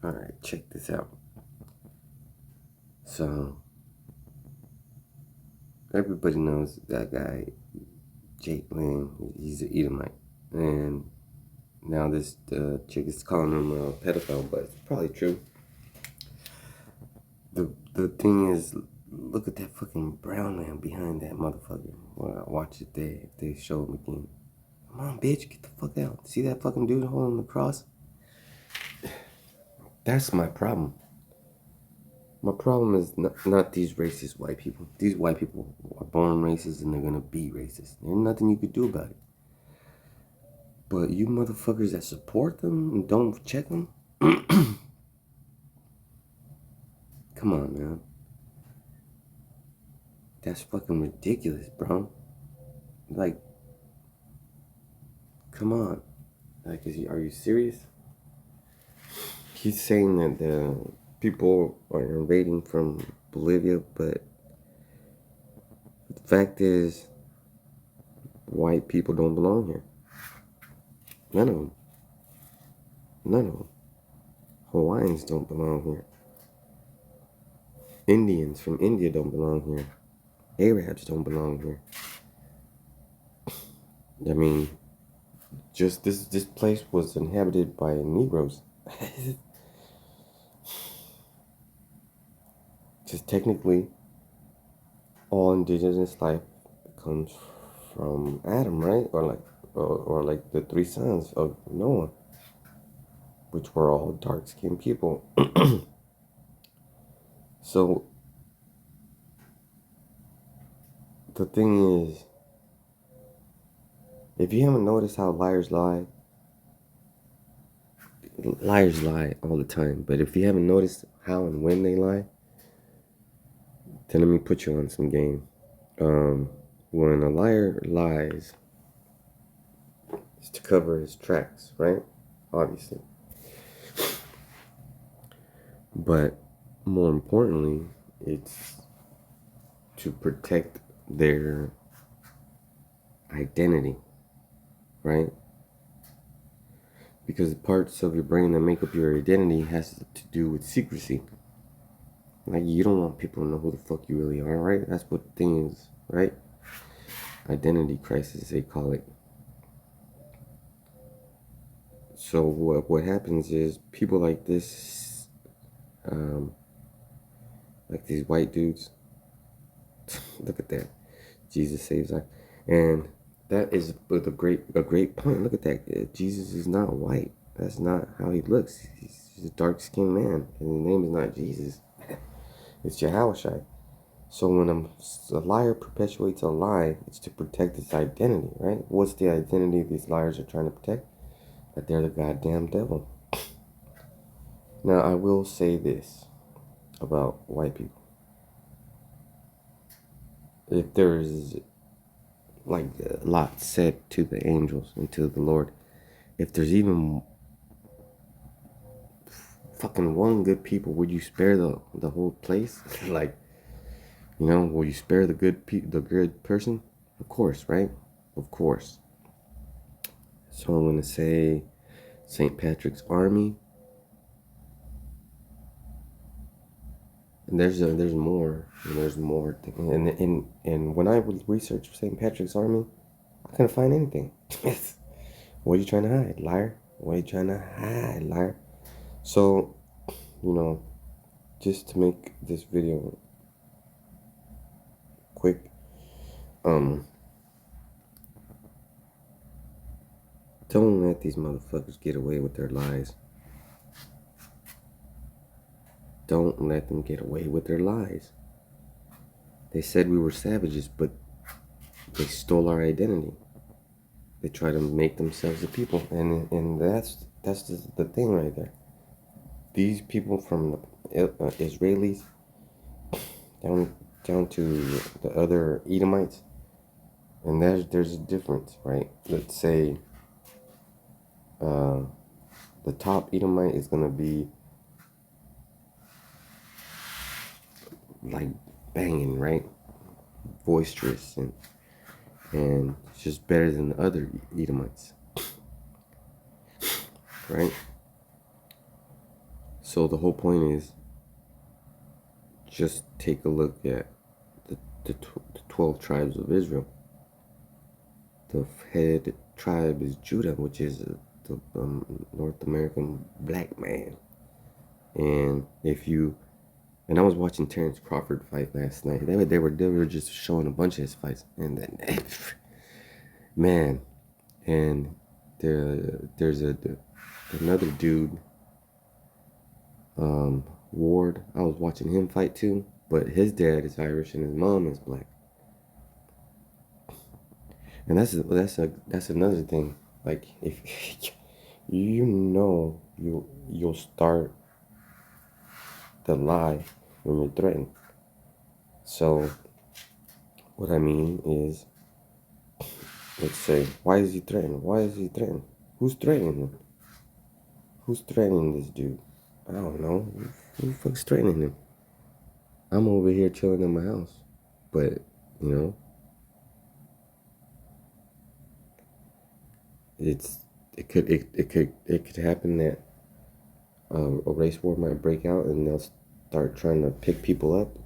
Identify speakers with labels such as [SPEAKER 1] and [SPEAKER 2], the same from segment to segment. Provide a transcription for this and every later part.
[SPEAKER 1] Alright, check this out. So, everybody knows that guy, Jake Lynn, he's an Edomite. And now this chick is calling him a pedophile, but it's probably true. The thing is, look at that fucking brown man behind that motherfucker. When I watch it, they show him again. Come on, bitch, get the fuck out. See that fucking dude holding the cross? That's my problem. My problem is not these racist white people. These white people are born racist and they're gonna be racist. There's nothing you could do about it. But you motherfuckers that support them and don't check them, come on, man. That's fucking ridiculous, bro. Like, come on. Like, are you serious? He's saying that the people are invading from Bolivia, but the fact is, white people don't belong here. None of them. None of them. Hawaiians don't belong here. Indians from India don't belong here. Arabs don't belong here. I mean, just this place was inhabited by Negroes. Just technically, all indigenous life comes from Adam, right? Or like the three sons of Noah, which were all dark-skinned people. So the thing is, if you haven't noticed how liars lie all the time. But if you haven't noticed how and when they lie, then let me put you on some game. When a liar lies, it's to cover his tracks, right? Obviously. But more importantly, it's to protect their identity, right? Because the parts of your brain that make up your identity has to do with secrecy. Like, you don't want people to know who the fuck you really are, right? That's what the thing is, right? Identity crisis, they call it. So what happens is people like this, like these white dudes, look at that, Jesus saves life, and that is a great point. Look at that, Jesus is not white. That's not how he looks. He's a dark-skinned man, and his name is not Jesus. It's Yahushua. So when a liar perpetuates a lie, it's to protect its identity, right? What's the identity these liars are trying to protect? That they're the goddamn devil. Now, I will say this about white people. If there's like a lot said to the angels and to the Lord, if there's even fucking one good people, would you spare the whole place? Like, you know, will you spare the good person? Of course, right? Of course. So I'm gonna say St. Patrick's Army. And there's more, and there's more. And when I would research St. Patrick's Army, I couldn't find anything. What are you trying to hide, liar? What are you trying to hide, liar? So, you know, just to make this video quick, don't let these motherfuckers get away with their lies. Don't let them get away with their lies. They said we were savages, but they stole our identity. They try to make themselves a people, and that's the thing right there. These people from the Israelis down to the other Edomites, and there's a difference, right? Let's say the top Edomite is gonna be like banging, right? Boisterous and just better than the other Edomites, right? So the whole point is, just take a look at the 12 tribes of Israel. The head tribe is Judah, which is the North American black man. And and I was watching Terrence Crawford fight last night. They were just showing a bunch of his fights, and then man, and there's another dude, Ward. I was watching him fight too, but his dad is Irish and his mom is black. And that's another thing. Like, if you'll start the lie when you're threatened. So what I mean is, let's say, why is he threatened? Why is he threatened? Who's threatening him? Who's threatening this dude? I don't know. Who the fuck's threatening him? I'm over here chilling in my house. But, it could happen that a race war might break out and they'll start trying to pick people up,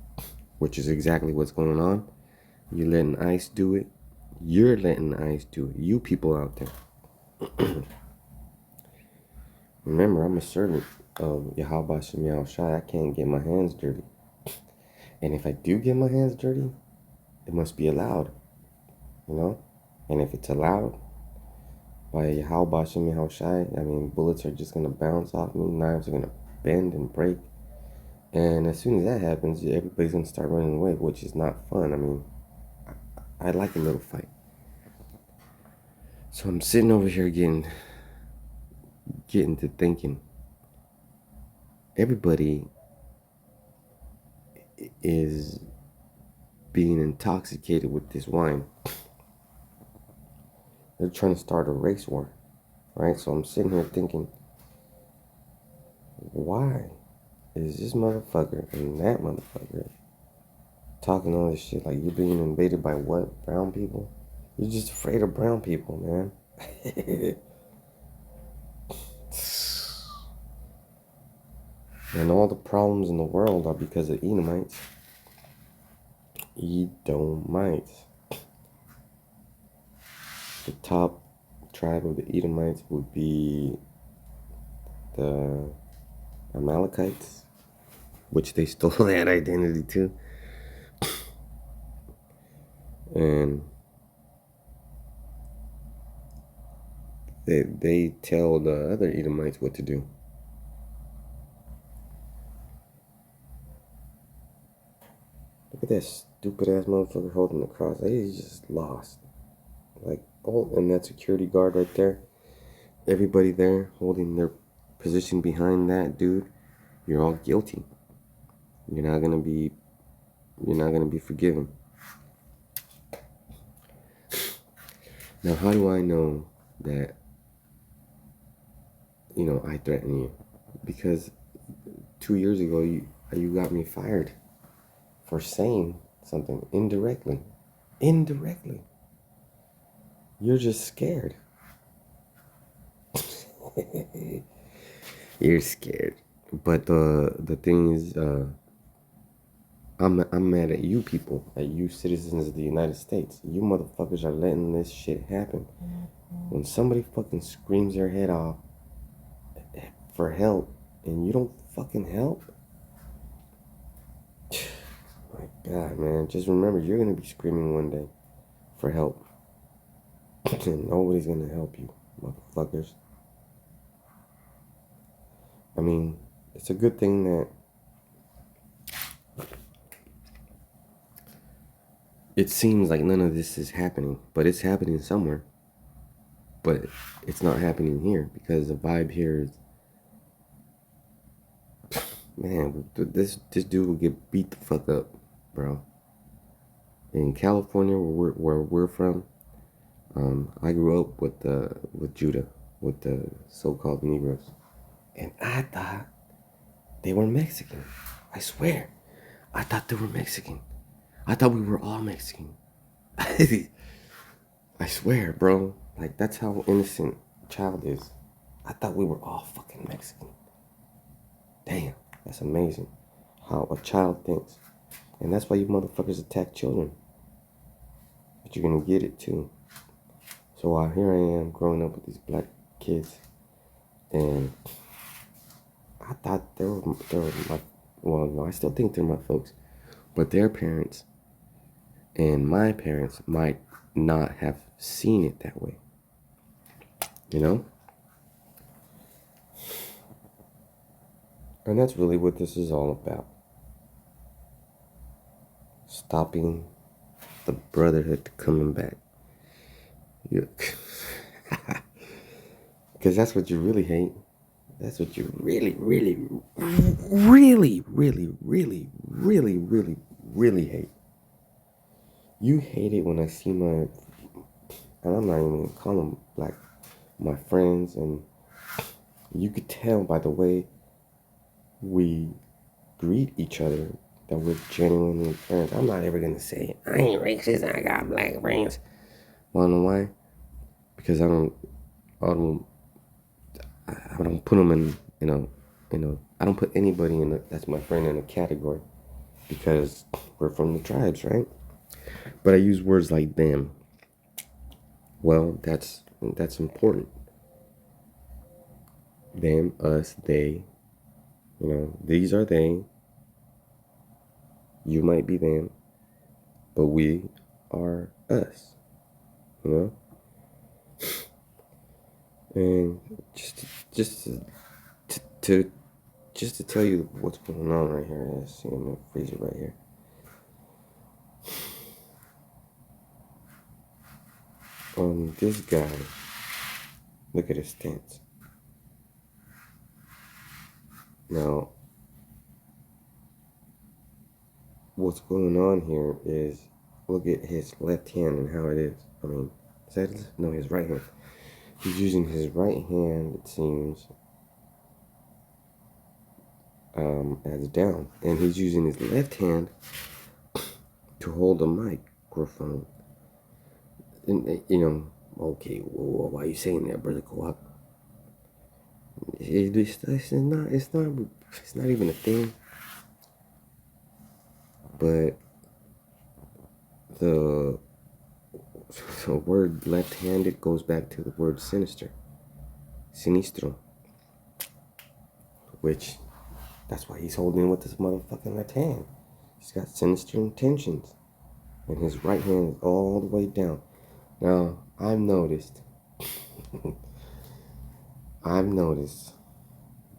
[SPEAKER 1] which is exactly what's going on. You're letting ICE do it. You're letting ICE do it. You people out there. Remember, I'm a servant of Yahweh Shem Yahushai. I can't get my hands dirty. And if I do get my hands dirty, it must be allowed. And if it's allowed by Yahweh Shem Yahushai, I mean, bullets are just going to bounce off me. Knives are going to bend and break. And as soon as that happens, everybody's going to start running away, which is not fun. I mean, I like a little fight. So I'm sitting over here getting to thinking. Everybody is being intoxicated with this wine. They're trying to start a race war, right? So I'm sitting here thinking, why is this motherfucker and that motherfucker talking all this shit like you're being invaded by what? Brown people? You're just afraid of brown people, man. And all the problems in the world are because of Edomites. Edomites. The top tribe of the Edomites would be the Amalekites, which they stole that identity too. And they tell the other Edomites what to do. Look at that stupid ass motherfucker holding the cross. He's just lost. Like, and that security guard right there, everybody there holding their position behind that dude, you're all guilty. You're not gonna be forgiven. Now, how do I know that I threaten you? Because 2 years ago you got me fired for saying something indirectly. You're just scared. You're scared. But the thing is, I'm mad at you people, at you citizens of the United States. You motherfuckers are letting this shit happen. When somebody fucking screams their head off for help and you don't fucking help, my God, man, just remember you're gonna be screaming one day for help. And nobody's gonna help you, motherfuckers. I mean, it's a good thing that it seems like none of this is happening, but it's happening somewhere. But it's not happening here because the vibe here is, man, this dude will get beat the fuck up, bro. In California, where we're from, I grew up with Judah, with the so-called Negroes, and I thought they were Mexican. I swear, I thought they were Mexican. I thought we were all Mexican. I swear, bro. Like, that's how innocent a child is. I thought we were all fucking Mexican. Damn. That's amazing how a child thinks. And that's why you motherfuckers attack children. But you're going to get it too. So while here I am growing up with these black kids, and I thought they were my, well, no, I still think they're my folks, but their parents and my parents might not have seen it that way. You know? And that's really what this is all about. Stopping the brotherhood coming back. Because that's what you really hate. That's what you really, really, really, really, really, really, really, really hate. You hate it when I see my, and I'm not even gonna call them like my friends, and you could tell by the way we greet each other that we're genuinely friends. I'm not ever gonna say I ain't racist. I got black friends. Wanna know why? Because I don't put them in, I don't put anybody that's my friend in a category, because we're from the tribes, right? But I use words like them. Well, that's important. Them, us, they. These are they. You might be them, but we are us. And just to tell you what's going on right here. Let's see, I'm gonna freeze it right here. This guy, look at his stance. Now, what's going on here is, look at his left hand and how it is. I mean, his right hand. He's using his right hand, it seems, as down, and he's using his left hand to hold the microphone. And okay, well, why are you saying that, brother Co-op? It's not even a thing. But the word left-handed goes back to the word sinister, sinistro, which that's why he's holding with his motherfucking left hand. He's got sinister intentions, and his right hand is all the way down. Now, I've noticed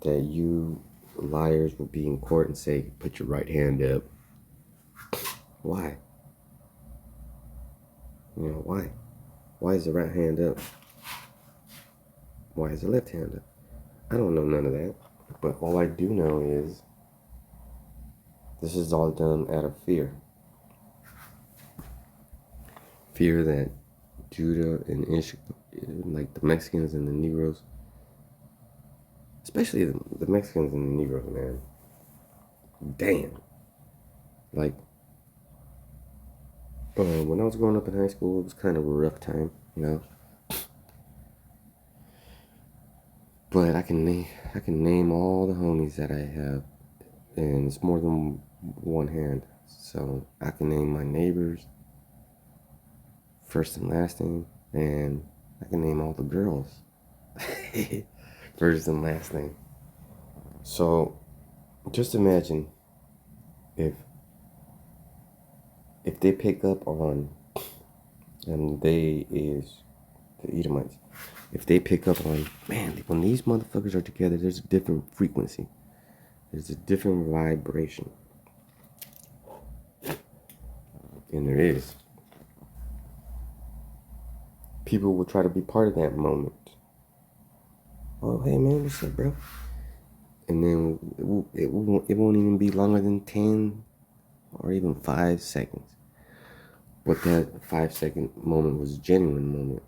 [SPEAKER 1] that you liars will be in court and say, put your right hand up. Why? Why? Why is the right hand up? Why is the left hand up? I don't know none of that. But all I do know is this is all done out of fear. Fear that Judah and Ishmael, like the Mexicans and the Negroes, especially the Mexicans and the Negroes, man. Damn. Like, when I was growing up in high school, it was kind of a rough time, But I can name all the homies that I have, and it's more than one hand. So I can name my neighbors, first and last name, and I can name all the girls, first and last name. So just imagine if they pick up on, and they is the Edomites, if they pick up on, man, when these motherfuckers are together, there's a different frequency. There's a different vibration. And there is. People will try to be part of that moment. Oh, hey, man, what's up, bro? And then it won't even be longer than 10 or even 5 seconds. But that 5-second moment was a genuine moment.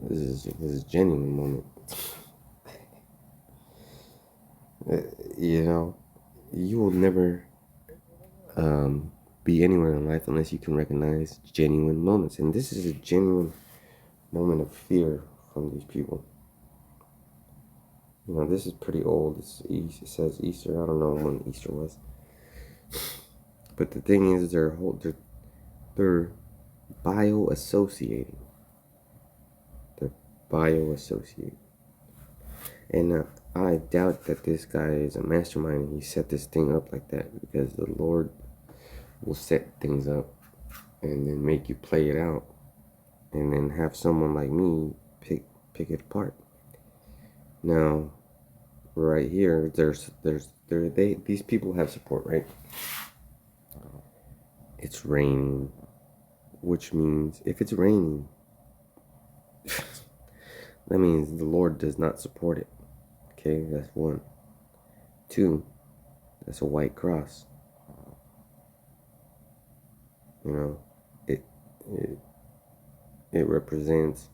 [SPEAKER 1] This is a genuine moment. You will never be anywhere in life unless you can recognize genuine moments. And this is a genuine moment of fear from these people. You know, this is pretty old. It says Easter. I don't know when Easter was. But the thing is, they're bio-associating. They're bio-associating. And I doubt that this guy is a mastermind and he set this thing up like that, because the Lord will set things up and then make you play it out and then have someone like me pick it apart. Now, right here, these people have support, right? It's raining, which means if it's raining, that means the Lord does not support it. Okay, that's one. Two, that's a white cross. You know, it represents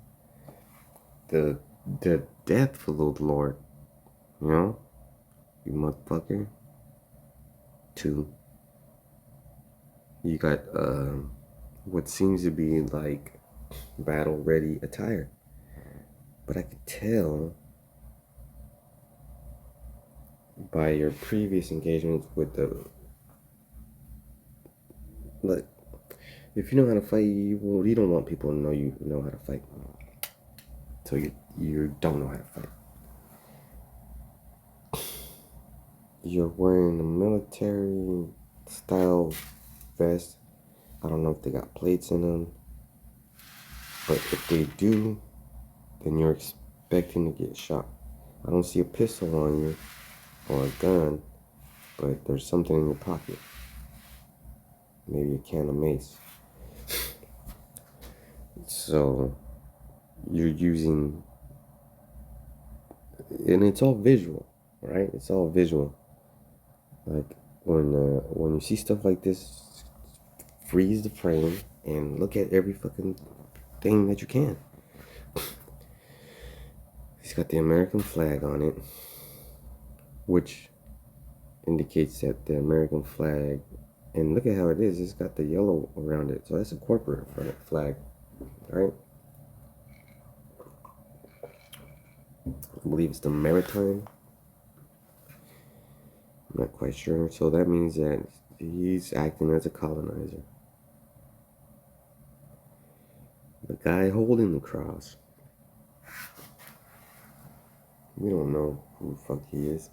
[SPEAKER 1] the death of the Lord. You know, you motherfucker. Two, you got what seems to be like battle ready attire, but I could tell by your previous engagements with the, look, if you know how to fight, you don't want people to know you know how to fight, so you don't know how to fight. You're wearing a military style vest. I don't know if they got plates in them, but if they do, then you're expecting to get shot. I don't see a pistol on you or a gun, but there's something in your pocket. Maybe a can of mace. So you're using, and it's all visual, right? It's all visual. Like when you see stuff like this, freeze the frame and look at every fucking thing that you can. He's got the American flag on it, which indicates that the American flag, and look at how it is, it's got the yellow around it, so that's a corporate flag, right? I believe it's the Maritime. I'm not quite sure. So that means that he's acting as a colonizer. The guy holding the cross, we don't know who the fuck he is.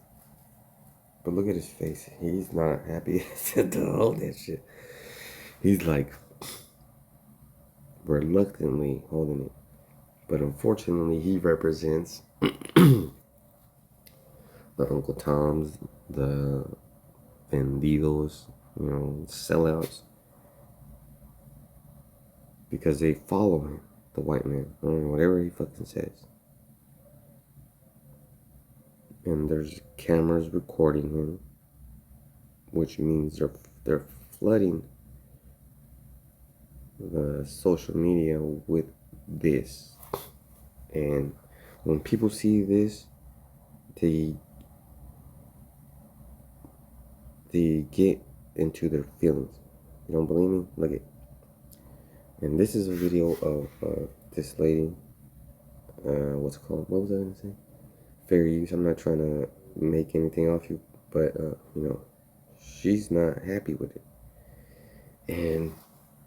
[SPEAKER 1] But look at his face. He's not happy to hold that shit. He's like reluctantly holding it. But unfortunately, he represents the Uncle Toms, the Bandidos, you know, sellouts. Because they follow him, the white man, whatever he fucking says. And there's cameras recording him, which means they're flooding the social media with this. And when people see this, they get into their feelings. You don't believe me? Look at. And this is a video of this lady. What's it called? What was I gonna say? Fair use. I'm not trying to make anything off you, but you know, she's not happy with it. And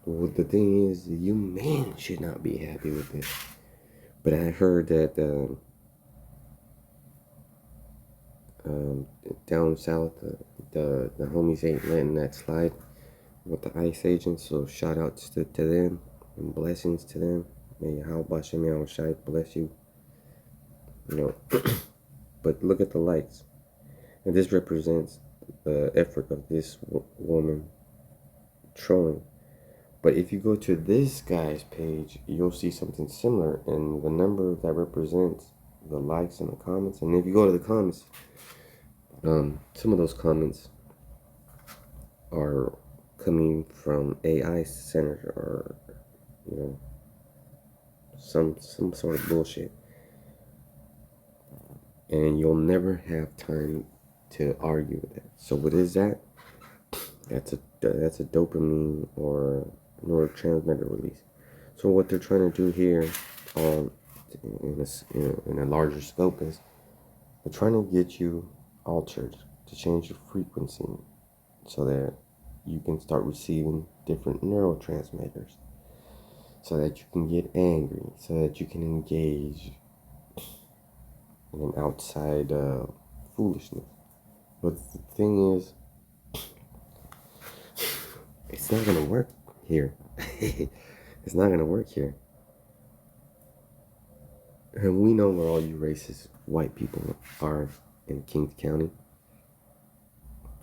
[SPEAKER 1] what the thing is, you men should not be happy with it. But I heard that down south, the homies ain't letting that slide with the ICE agents. So shout outs to them and blessings to them. May Yahweh Shem Yahushai bless you. You know, but look at the lights, and this represents the effort of this woman trolling. But if you go to this guy's page, you'll see something similar, and the number that represents the likes and the comments. And if you go to the comments, some of those comments are coming from AI centered, or you know, some sort of bullshit, and you'll never have time to argue with that. So what is that? That's a dopamine or neurotransmitter release. So what they're trying to do here, in a larger scope, is They're trying to get you altered to change your frequency so that you can start receiving different neurotransmitters, so that you can get angry, so that you can engage in an outside foolishness. But the thing is, it's not gonna work here. It's not gonna work here. And we know where all you racist white people are in King County.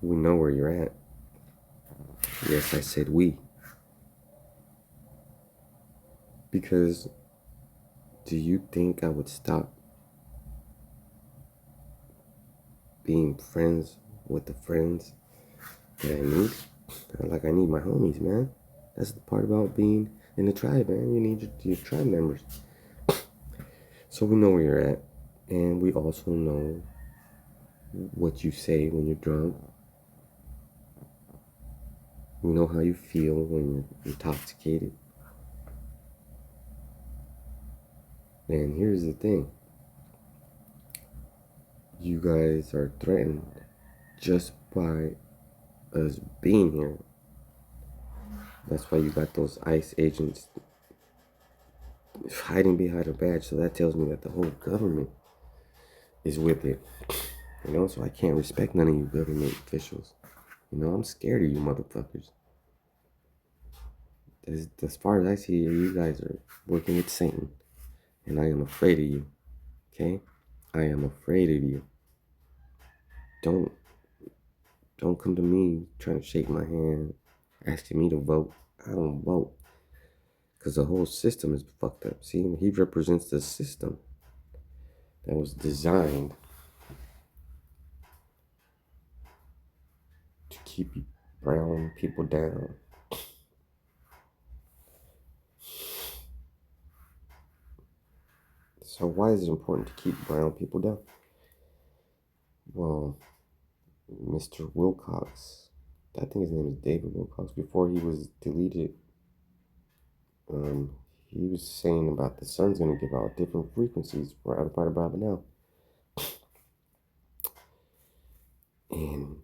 [SPEAKER 1] We know where you're at. Yes, I said we. Because do you think I would stop being friends with the friends that I need? Like, I need my homies, man. That's the part about being in the tribe, man. You need your tribe members. So we know where you're at. And we also know what you say when you're drunk. We know how you feel when you're intoxicated. And here's the thing. You guys are threatened just by us being here. That's why you got those ICE agents hiding behind a badge. So that tells me that the whole government is with it. You know, so I can't respect none of you government officials. You know, I'm scared of you motherfuckers. As far as I see, you guys are working with Satan. And I am afraid of you. Okay? I am afraid of you. Don't come to me trying to shake my hand, asking me to vote. I don't vote. Because the whole system is fucked up. See, he represents the system that was designed to keep brown people down. So why is it important to keep brown people down? Well, Mr. Wilcox, I think his name is David Wilcox, before he was deleted, he was saying about the sun's going to give out different frequencies right about now. And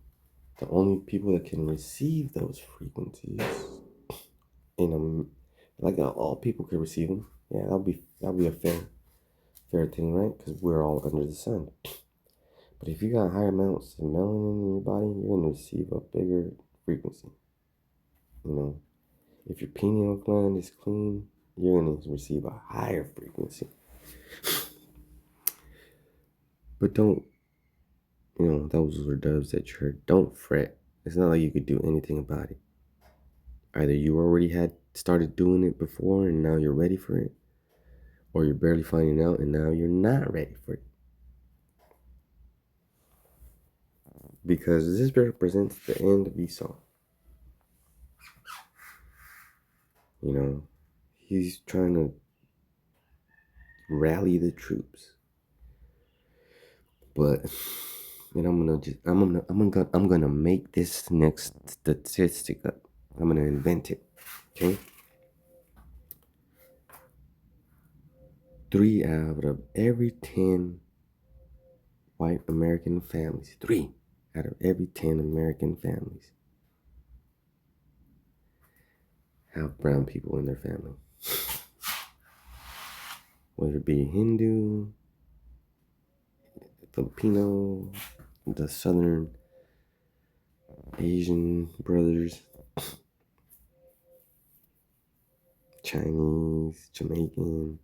[SPEAKER 1] the only people that can receive those frequencies, like all people can receive them. Yeah, that'll be a fair thing, right? Because we're all under the sun. But if you got higher amounts of melanin in your body, you're gonna receive a bigger frequency. You know, if your pineal gland is clean, you're gonna receive a higher frequency. But don't, those are doves that you heard. Don't fret. It's not like you could do anything about it. Either you already had started doing it before and now you're ready for it, or you're barely finding out and now you're not ready for it. Because this represents the end of Esau. You know, he's trying to rally the troops. But and I'm gonna make this next statistic up. I'm gonna invent it. Okay? 3 out of every 10 white American families, 3 out of every 10 American families have brown people in their family. Whether it be Hindu, Filipino, the Southern Asian brothers, Chinese, Jamaican.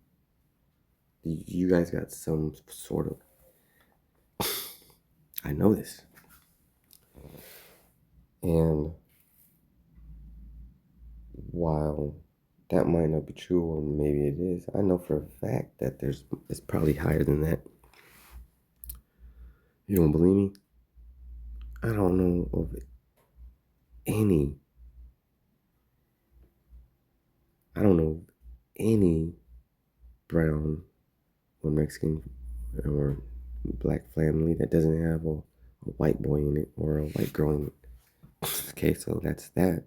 [SPEAKER 1] You guys got some sort of. I know this. And while that might not be true, or maybe it is, I know for a fact that it's probably higher than that. You don't believe me? I don't know of any. I don't know any brown or Mexican or black family that doesn't have a white boy in it or a white girl in it. Okay, so that's that.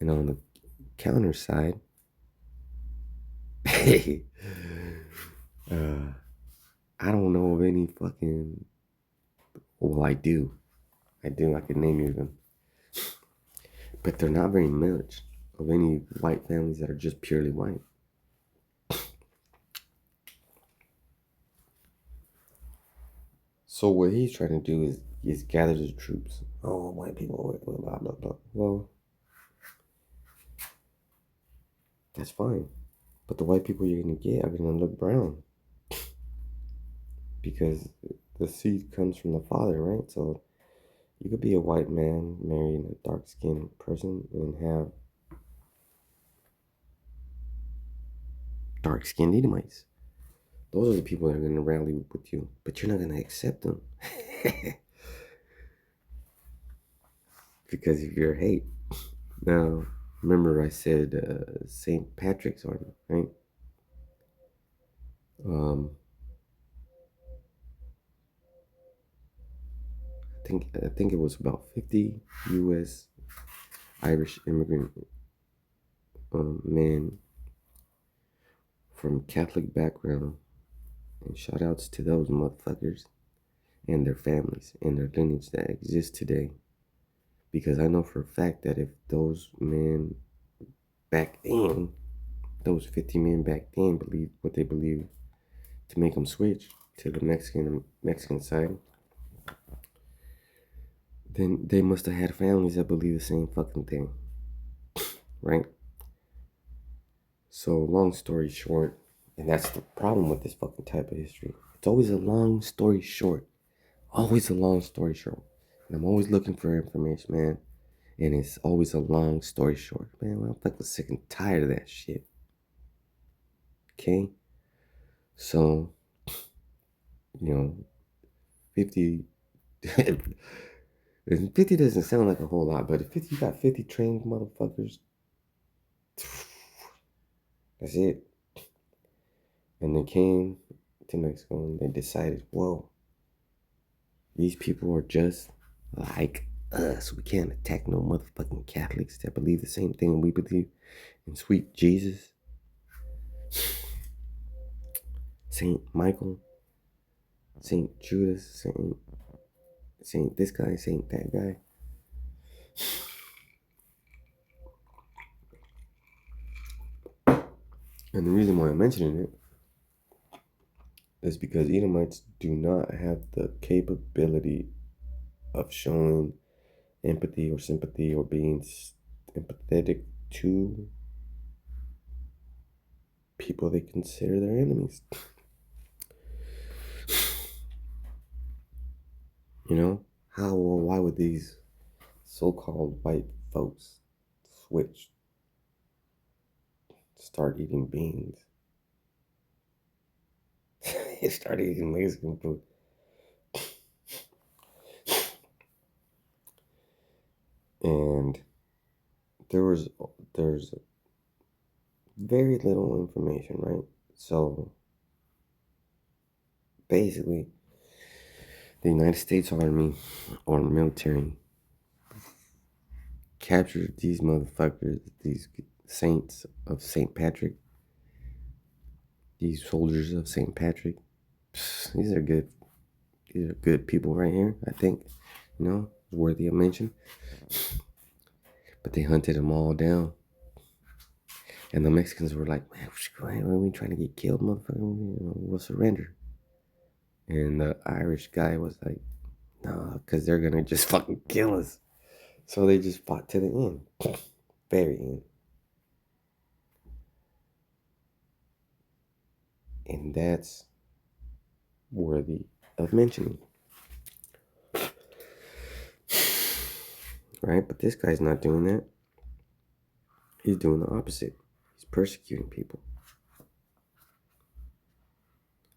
[SPEAKER 1] And on the counter side, I don't know of any fucking. Well, I do. I do. I could name you them, but they're not very much of any white families that are just purely white. So what he's trying to do is gather the troops. Oh, white people, blah blah blah. Well, that's fine, but the white people you're gonna get are gonna look brown because the seed comes from the father, right? So you could be a white man marrying a dark skinned person and have dark skinned Edomites. Those are the people that are gonna rally with you, but you're not gonna accept them because of your hate. Now, remember I said St. Patrick's Army, right? Um, I think it was about 50 U.S. Irish immigrant men from Catholic background, and shout outs to those motherfuckers and their families and their lineage that exist today. Because I know for a fact that if those men back then, those 50 men back then believed what they believe to make them switch to the Mexican side, then they must have had families that believe the same fucking thing, right? So long story short, and that's the problem with this fucking type of history. It's always a long story short. Always a long story short. And I'm always looking for information, man. And it's always a long story short. Man, well, I'm fucking sick and tired of that shit. Okay? So, 50 50 doesn't sound like a whole lot, but if 50 you got 50 trained motherfuckers, that's it. And they came to Mexico and they decided, whoa, these people are just like us. We can't attack no motherfucking Catholics that believe the same thing we believe in sweet Jesus, Saint Michael, Saint Judas, Saint this guy, Saint that guy. And the reason why I'm mentioning it is because Edomites do not have the capability of showing empathy or sympathy or being empathetic to people they consider their enemies. How or why would these so-called white folks switch, start eating beans, start eating Mexican food? And there's very little information, right? So basically, the United States Army or military captured these motherfuckers, these saints of St. Patrick, these soldiers of St. Patrick. These are good people right here, I think. Worthy of mention. But they hunted them all down. And the Mexicans were like, man, why are we trying to get killed, motherfucker? We'll surrender. And the Irish guy was like, nah, because they're going to just fucking kill us. So they just fought to the end. Very end. And that's worthy of mentioning. Right? But this guy's not doing that. He's doing the opposite. He's persecuting people.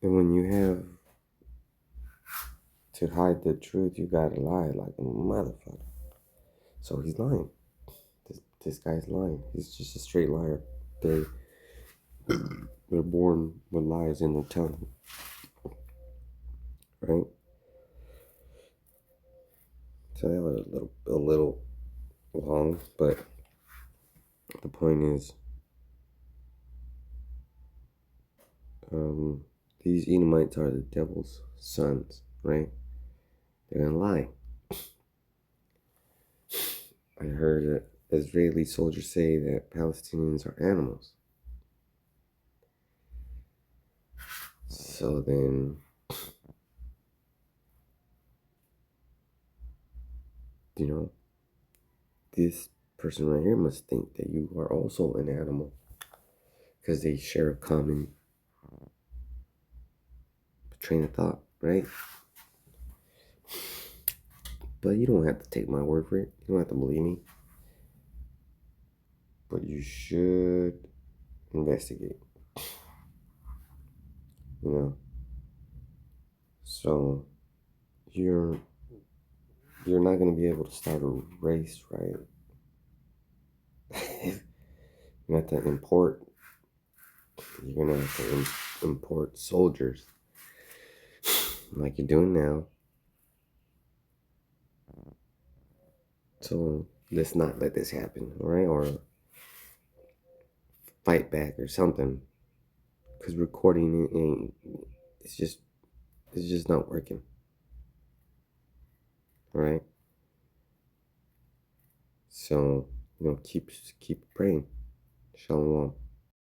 [SPEAKER 1] And when you have to hide the truth, you gotta lie like a motherfucker. So he's lying. This guy's lying. He's just a straight liar. They're born with lies in their tongue. Right? So that was a little long, but the point is, these Edomites are the devil's sons, right? They're gonna lie. I heard an Israeli soldier say that Palestinians are animals. So then, you know, this person right here must think that you are also an animal because they share a common train of thought, right? But you don't have to take my word for it. You don't have to believe me. But you should investigate, you know. So you're not gonna be able to start a race, right? You have to import. You're gonna have to import soldiers, like you're doing now. So let's not let this happen, all right? Or fight back or something. Because recording it ain't. It's just not working. All right. So keep praying. Shalom.